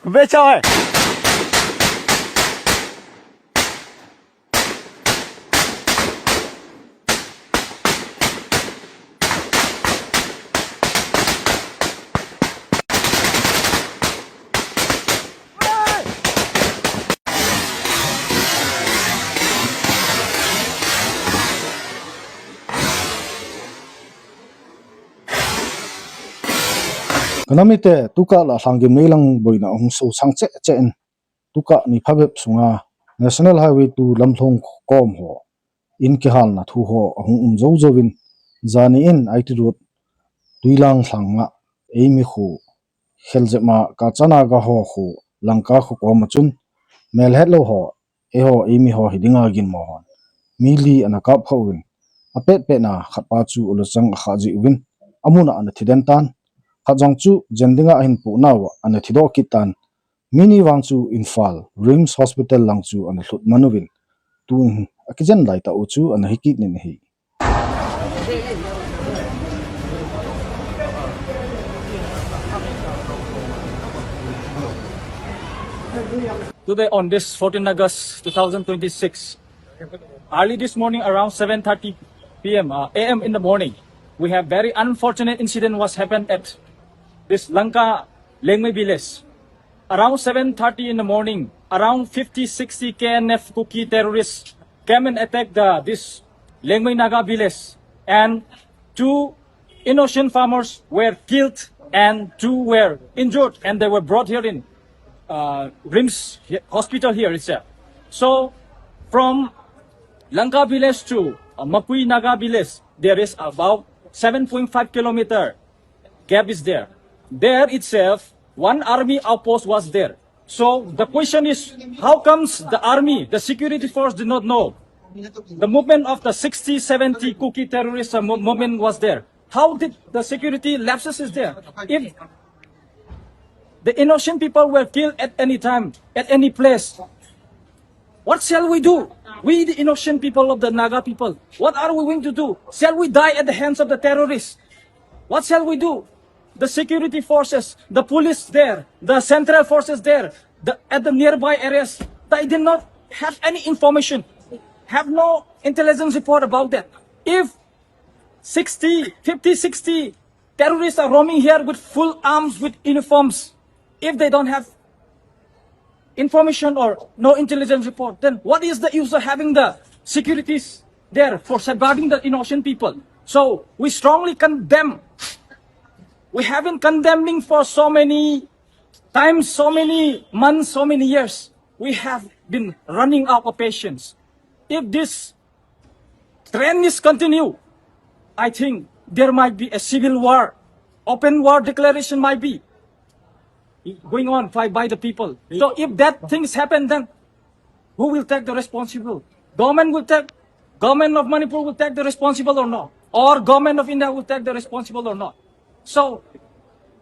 Becha hai. Kanamite tuka la Lhang meilang boina ong so sangche chen tuka ni phabep sunga National Highway to Lamthong kom ho in ke hal na thu ho ong zo zowin zani in IT road tuilang thlanga eimi khu kheljema Kacha Naga ho khu Langka khu kom chun mel hello ho e ho eimi ho hidinga gin mo hon mili anaka phawin apet pe na khapa chu ulochang khaji win amuna an thidentan khajang chu jendinga hin pu nawa an thido kitan mini wangchu infal rims hospital langchu an hlut manuwin tu akijan laita uchu an hikit nin hi Today on this 14 August 2026, early this morning around 7:30 p.m. AM in the morning, we have very unfortunate incident was happened at this Langka village. Around 7:30 in the morning, around 50-60 KNF KUKI terrorists came and attacked this Naga village, and 2 innocent farmers were killed and 2 were injured, and they were brought here in RIMS hospital here itself. So from Langka village to Makui Naga village, there is about 7.5 kilometer gap is there. There itself, one army outpost was there. So the question is, how comes the army, the security force did not know? The movement of the 60-70 KUKI terrorist movement was there. How did the security lapses is there? If the innocent people were killed at any time, at any place, what shall we do? We, the innocent people of the Naga people, what are we going to do? Shall we die at the hands of the terrorists? What shall we do? The security forces, the police there, the central forces there, at the nearby areas, they did not have any information, have no intelligence report about that. If 50, 60 terrorists are roaming here with full arms, with uniforms, if they don't have information or no intelligence report, then what is the use of having the securities there for safeguarding the innocent people? So we strongly condemn. We have been condemning for so many times, so many months, so many years. We have been running out of patience. If this trend is continue, I think there might be a civil war. Open war declaration might be going on by the people. So if that things happen, then who will take the responsible? Government of Manipur will take the responsible or not? Or government of India will take the responsible or not? So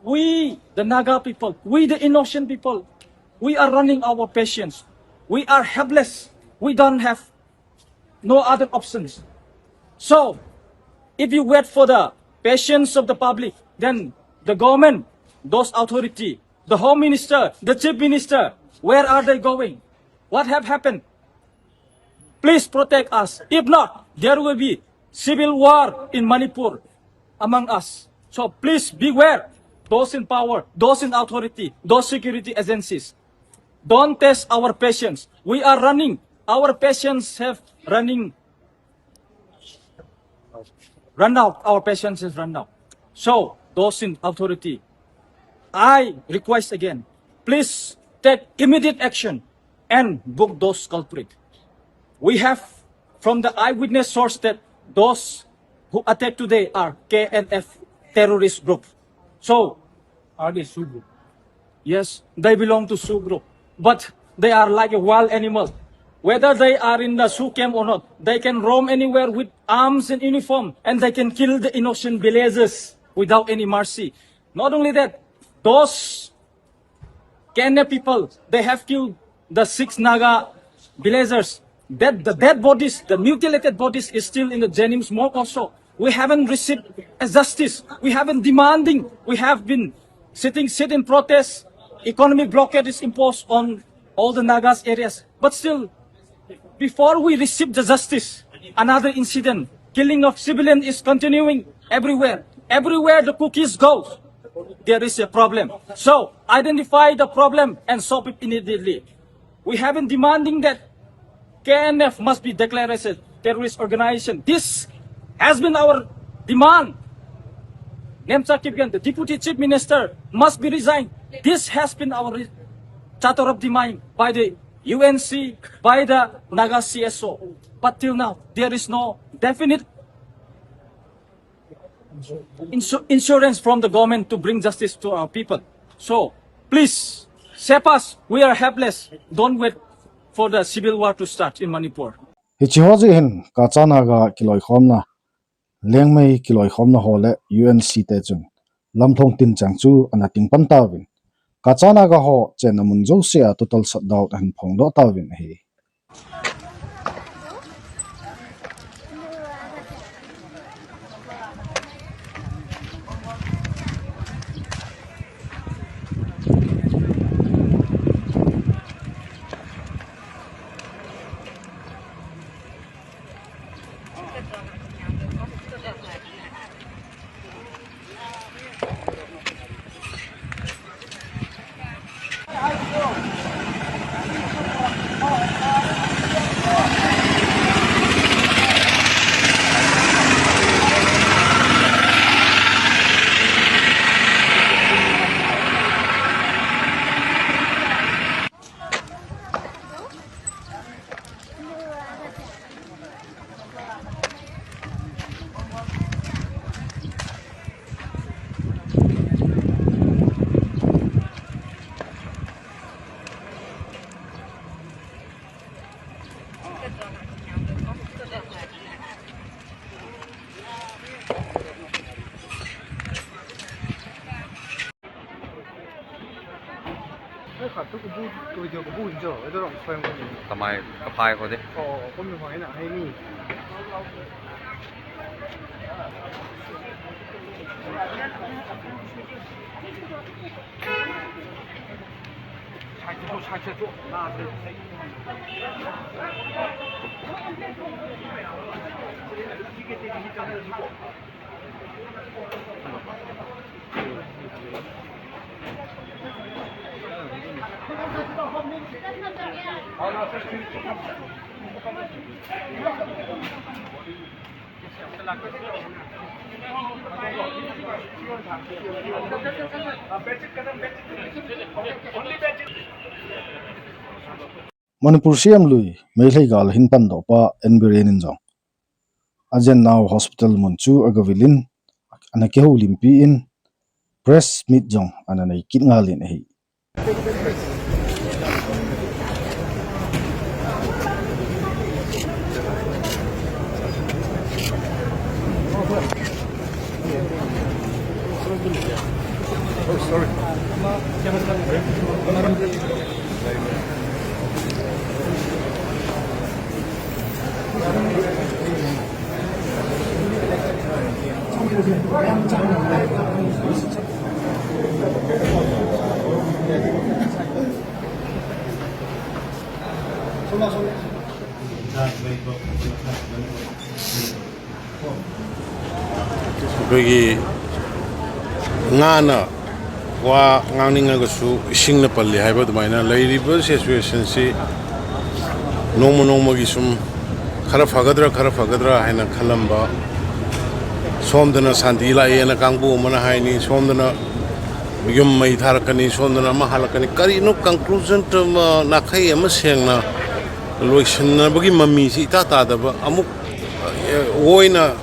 we, the Naga people, we the innocent people, we are running our patience. We are helpless. We don't have no other options. So if you wait for the patience of the public, then the government, those authority, the Home Minister, the Chief Minister, where are they going? What have happened? Please protect us. If not, there will be civil war in Manipur among us. So please beware, those in power, those in authority, those security agencies. Don't test our patience. We are running. Our patience have run out. Our patience has run out. So those in authority, I request again, please take immediate action and book those culprits. We have from the eyewitness source that those who attacked today are KNF terrorist group. So, are they Sioux group? Yes, they belong to Sioux group. But they are like a wild animal. Whether they are in the Sioux camp or not, they can roam anywhere with arms and uniform, and they can kill the innocent villagers without any mercy. Not only that, those KNF people, they have killed the 6 Naga villagers. The dead bodies, the mutilated bodies is still in the Jenim smoke also. We haven't received a justice. We haven't demanding. We have been sit in protest economic blockade is imposed on all the Nagas areas. But still, before we receive the justice, another incident, killing of civilians is continuing everywhere. Everywhere the KUKIs go, there is a problem. So identify the problem and solve it immediately. We have been demanding that KNF must be declared as a terrorist organization. This has been our demand. Nemcha Kipyan, the Deputy Chief Minister, must be resigned. This has been our charter of demand by the UNC, by the Naga CSO. But till now, there is no definite insurance from the government to bring justice to our people. So, please, save us. We are helpless. Don't wait for the civil war to start in Manipur. Hichihoji hin Kacha Naga kiloi khomna Lhang mei kiloi khomna hole UNC te chun lamthong tin changchu anating pantawin Kacha Naga ho chen amun jo sia total shutdown han phongdo tawin hi Kamai kapai ko de. Manipur siam lui meilhei gal hin pan do pa enbiren in jong ajen now hospital monchu agavilin anake ho limpi in press meet jong ananai kit ngalin hi Bagi ngana wa ngangninga gusu isingna palli haiba dumaina lairiba situation si nongma gi sum khara fagadra haina khalamba somdana santi la yena kangbu mana haini somdana yum mai tharakani somdana mahalakani kari no conclusion to nakhai ama sengna loisna bagi mami si ta da ba amuk oina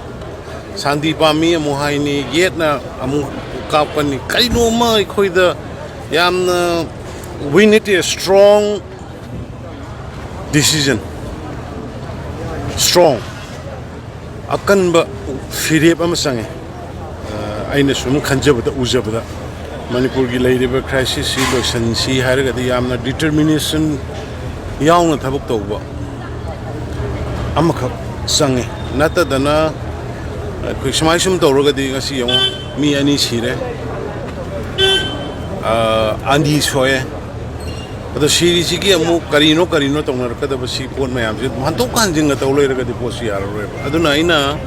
Sandi Pami Muhaini Yetna Amu Kapani Kaino Ma Koida Yam we need a strong decision. Strong Akan ba Firip Amasangi Aina Sum Kanjabata Uzabada Manipur Gilaiba crisis solution si Haraga the Yamna determination Yauna Tabuktoba Amaka Sangi Nata Dana Quick Smashum Torogadi Sion, me and Ishire Andi soye ado siri sigi amu karino tongnar kada basi pon mayam je hantu kan jinga tawle raga di posi yar re aduna ina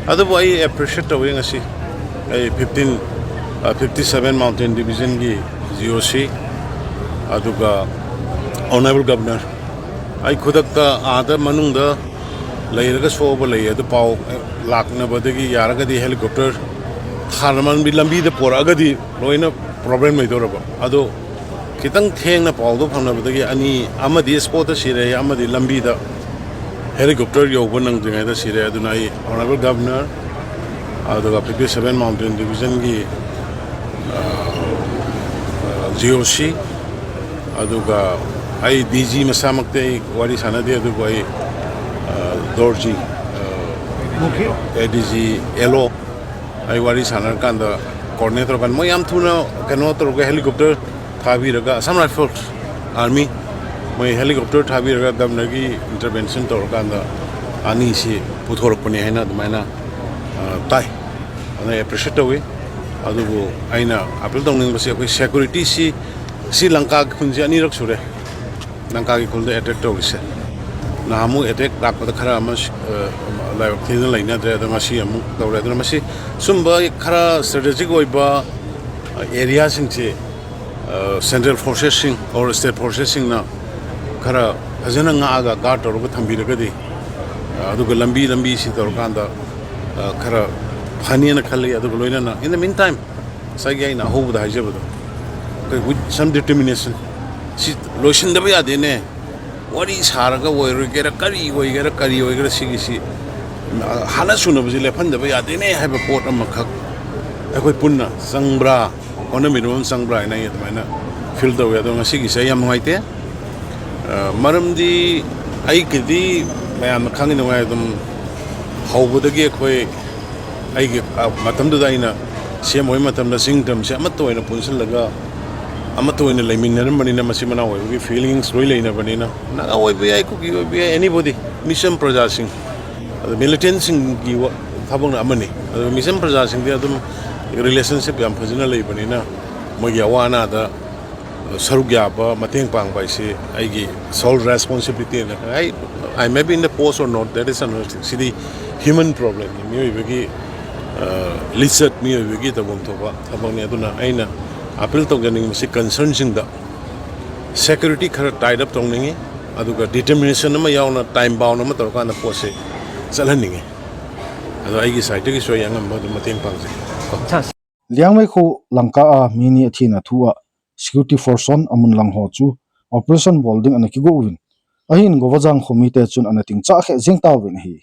ado I appreciate tawe ngasi ai 57 mountain division gi GOC aduga honorable governor ai khudakta ada manungda leiraga soba lei adu pau lakna badagi yaraga di helicopter tharman bi lambi de poraga di loina problem mai doraba ado kitang thengna pawdo phangna badagi ani amadi spot sire amadi lambi da helicopter yobo nang jinga da sire aduna ai honorable governor aduga 57 mountain division gi GOC aduga ai DG masamakte wari sanade aduga ai dorji ADG elo ai wari sanar kanda coordinator kan mo yam thuna kano to helicopter thabi raga Assam Rifles army mo helicopter thabi raga governor gi intervention to kanda ani si puthor pani haina dumaina tai ana appreciate we adugo aina appeal tongning basi koi security si Langka khunji ani rak sure Langka gi khulde attack to gise na amu attack rakpa khara amas lai thina laina dre da masi amu tawre da masi sumba khara strategic oiba area singche central processing or state processing na khara hajana nga aga guard or ko thambi raga di adugo lambi si tor kanda khara phani na khali adugo loina na in the meantime sagi na hobu da haje bado with some determination si lotion da ba ne wari saraga woirugera kari woigera sigi hala suna bji lefan da ba ne have a port amakha akoi punna sangbra ona minimum sangbra ina yet maina feel da we da ngasi gi sayam ngaite maramdi ai kidi mayam khangin wa dum hawbudagi akoi ai gi matam da ina sem hoi matam da singdam se amatto ina punsil laga amato ina leminner manina masimana we feelings roi leina banina naga oi be KUKI oi be anybody mission projasing the militant sing gi thabong amani mission projasing dia dum relationship yam phajina lei banina mogi awana da sarugya ba mateng pang bai se ai gi sole responsibility na I may be in the post or not that is another thing see the human problem mi oi be listed mi oi be ta bom thoba thabong ne aduna aina appeal to getting concern sing the security khara tied up tong ningi aduga determination ma yauna time bound ma tor kana pose chalhaningi adu ai gi site gi so yang ma du mateng pang se liang mai kho Langka a mini athina thua security force on amun lang ho chu operation bolding an ki go win ahin govajang khomi te chun an ting cha khe jeng ta win hi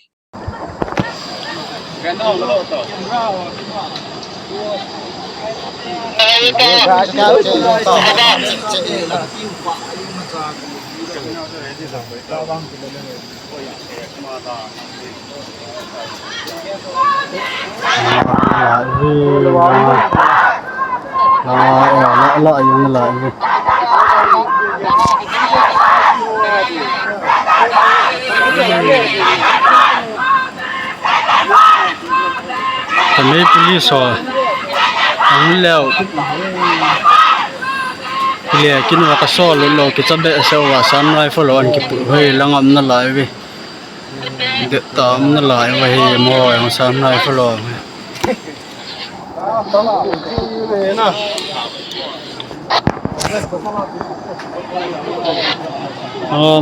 Kami police ho ang leo pili kinu ka sol lo ki chabe sa wa Assam Rifle on ki pu hoi langam na lai we de tam na lai wa hi mo ang Assam Rifle lo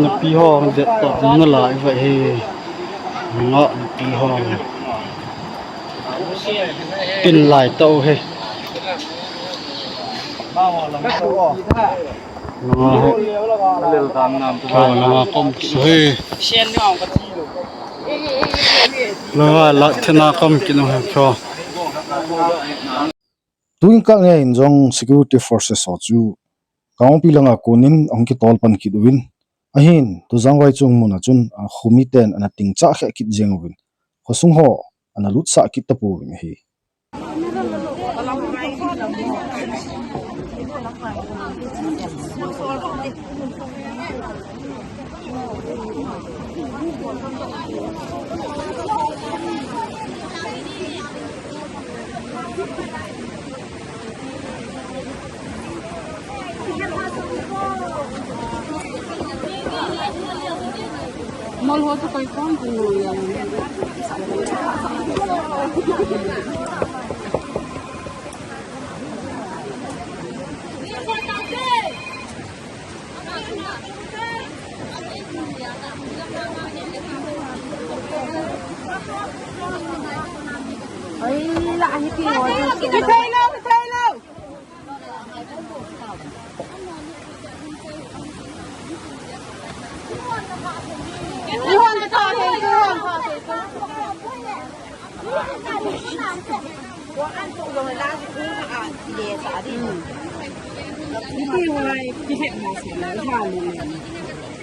Nupi ho de tam na lai wa hi ngo Nupi ho tin lại tàu he nó không he nó lại thế nào không kỹ nó cho tuing ka nge in jong security forces so chu kaung pilanga konin ongki tol pan ki duin ahin tu jangwai chung muna chun khumiten ana ting cha khe kit jeng win khosung ho ana lut sa kit tapu win hi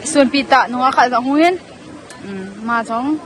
Xuân pita nó khá là huyên mà chóng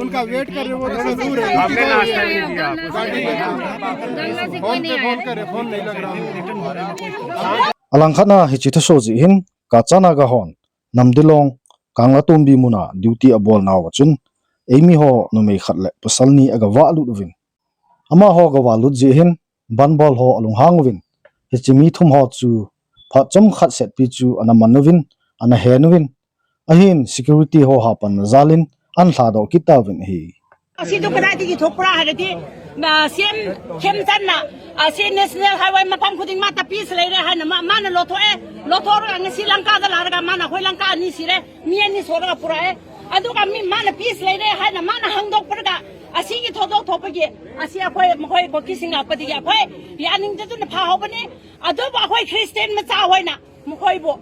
उनका wait कर रहे वो थोड़ा दूर है हमने नाश्ता नहीं दिया फोन करे फोन नहीं लग रहा Langka na hichita soji hin Kacha Naga hon namdilong kangla tumbi muna duty abol na wachun emi ho numei khatle pasalni aga wa ludvin ama ho ga wa ludji hin banbol ho alung hangwin hichimi thum ho chu phacham khat set pi chu anamanuvin ana henuwin ahin security ho hapan zalin an thado kitawin hi asidu kada digi thopra harati na sem khemchan na asi national highway mapam khuding mata peace leire ha na mana lothor ang si Langka da larga mana hoi Langka ni sire mi ani sora pura e adu ka mi mana peace leire ha na mana hangdok perga asi gi thodok thopagi asi akhoi mkhoi ko kising apadi gi akhoi yaning de tun pha hobani adu ba akhoi Christian ma cha hoi na mkhoi bo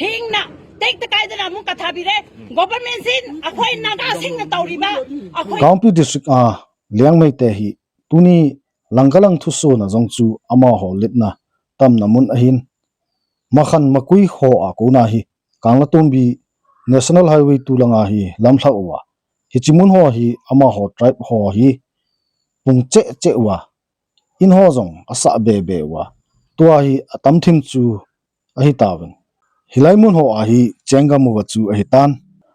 hing na take the guide na mu katha bi re government sin akhoi Naga sing na tauriba akhoi Kampi district a liang mei te hi tuni langkalang thuso na jongchu ama ho litna tamna mun ahin makhan makui ho a ko na hi kangla tumbi national highway tulanga hi lamthla wa hichimun ho hi ama ho tribe ho hi pungche che wa in ho jong asa be wa tua hi atam thin chu Ahitaove hilaimun ho a hi chenga mu wa chu ahitan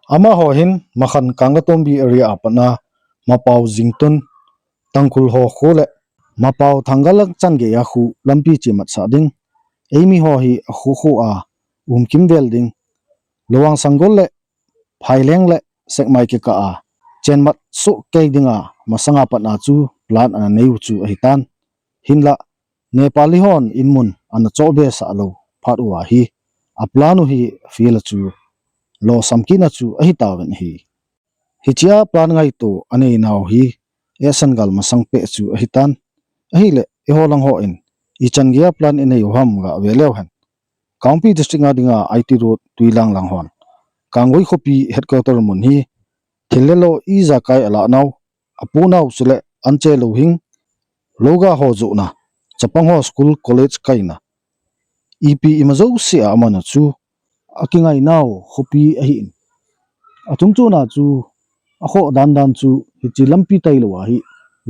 ama ho hin makhan kangla tumbi area apana mapau jington tangkul ho khole mapau thangalak change ya khu lampi chimat sa ding emi ho hi khu a kim welding lowang sanggol le phaileng le sekmai ke ka a chenmat su ke dinga masanga patna chu plan ana neu chu ahitan hinla nepali hon inmun ana chobe sa lo phatwa hi aplanu hi feel chu lo samkina chu Ahitaove hi hichia plan ngai to ane naw hi esangal masang pe chu ahitan ahile eholang ho in ichangia plan ine yoham ga velew han county district ngadinga IT road tuilang lang hon kangoi khopi headquarter mun hi thilelo I zakai ala naw apunaw sule anche lohing loga ho zu na chapang ho school college kaina EP imazo si amana chu akingai naw khopi ahin achungchu na chu akho dan chu hichi lampi tailo wa hi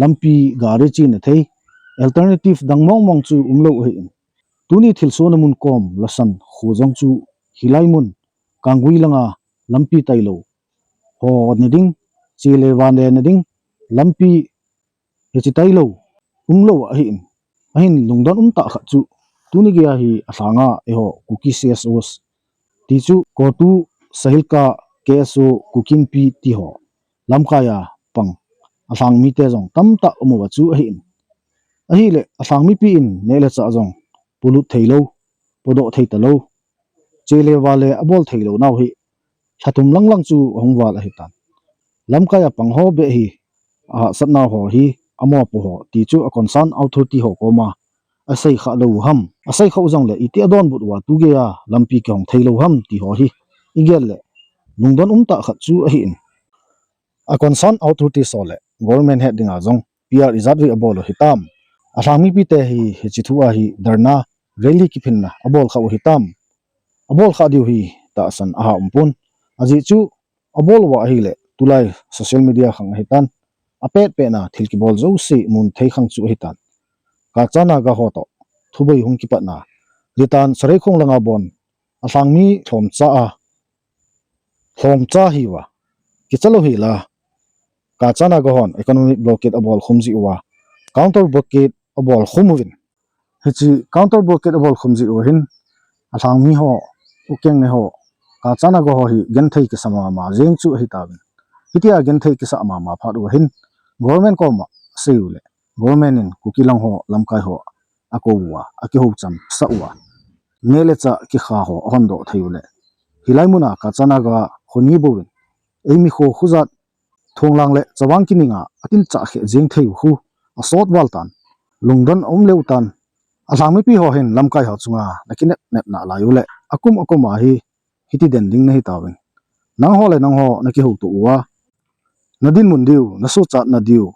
lampi gare chi na thei alternative dangmong chu umlo hi tuni thilso namun kom lasan khojong chu hilaimun kangui langa lampi tailo ho niding chile wane niding lampi hichi tailo lo ahin lungdan ta kha chu tuni gya hi athanga eho KUKI CSOs ti chu ko tu sahilka KSO cooking pi ti ho lamka ya pang athang mi te jong tamta umawa chu ahi le athang mi pi in nele cha jong pulut theilo podo theitalo chele wale abol theilo naw hi thatum langlang chu hongwal a hitan lamka ya pang ho be hi a satna ho hi amo po ho ti chu a concern authority ho koma asai kha lo ham asai kho jong le iti adon but wa tu ge ya lampi kyong thailo ham ti ho hi igel le lungdon ta kha chu a hin a concern authority so le government head dinga jong PR izadri abol hitam athami pi te hi chithua hi darna rally ki phinna abol kha hitam abol kha diu hi ta san aha umpun aji chu abol wa hi le tulai social media khang hitan apet pe na thilki bol zo si mun thei khang chu hitan Kacha Naga ho to thubei hung ki patna litan sarai khong langa bon athangmi thom cha hi wa ki chalo hi la Kacha Naga hon economic blockade abol khumji wa counter blockade abol khumuwin hichi counter blockade abol khumji wa hin athangmi ho ukeng ne ho Kacha Naga ho hi gen thei ki sama ma jeng chu hi ta bin hitia gen thei ki sa ma ma phat wa hin government ko ma seule government in KUKI lang ho lamkai ho akowa akiho cham sawa nele cha ki kha ho hondo thayule hilai muna Kacha Naga khoni bowin eimi kho khuzat thonglang le chawang kininga atin cha khe jeng thei hu asot waltan lungdon leutan athangmi pi ho hen lamkai ho chunga nakinet net na layule akum akoma hi hiti den ding nei tawin nang ho naki ho tu wa nadin mundiu nasu chat na diu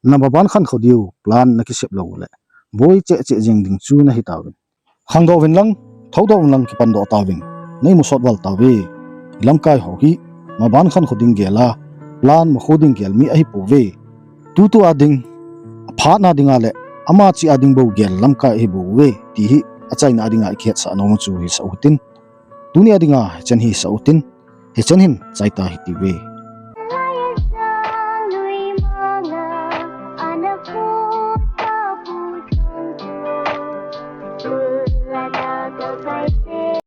nababan khan khodiu plan naki sep lo le boy che jeng ding chu na hi tawin khangdo win lang thodo win lang ki pando tawin nei mu sot wal tawi lamkai ho hi maban khan khoding gela plan ma khoding gel mi ai pove tu ading pha na dinga le ama chi ading bo gel lamkai hi bo we ti hi achai na dinga khet sa no chu hi sautin tunia dinga chen hi sautin he chen hin chaita hi ti we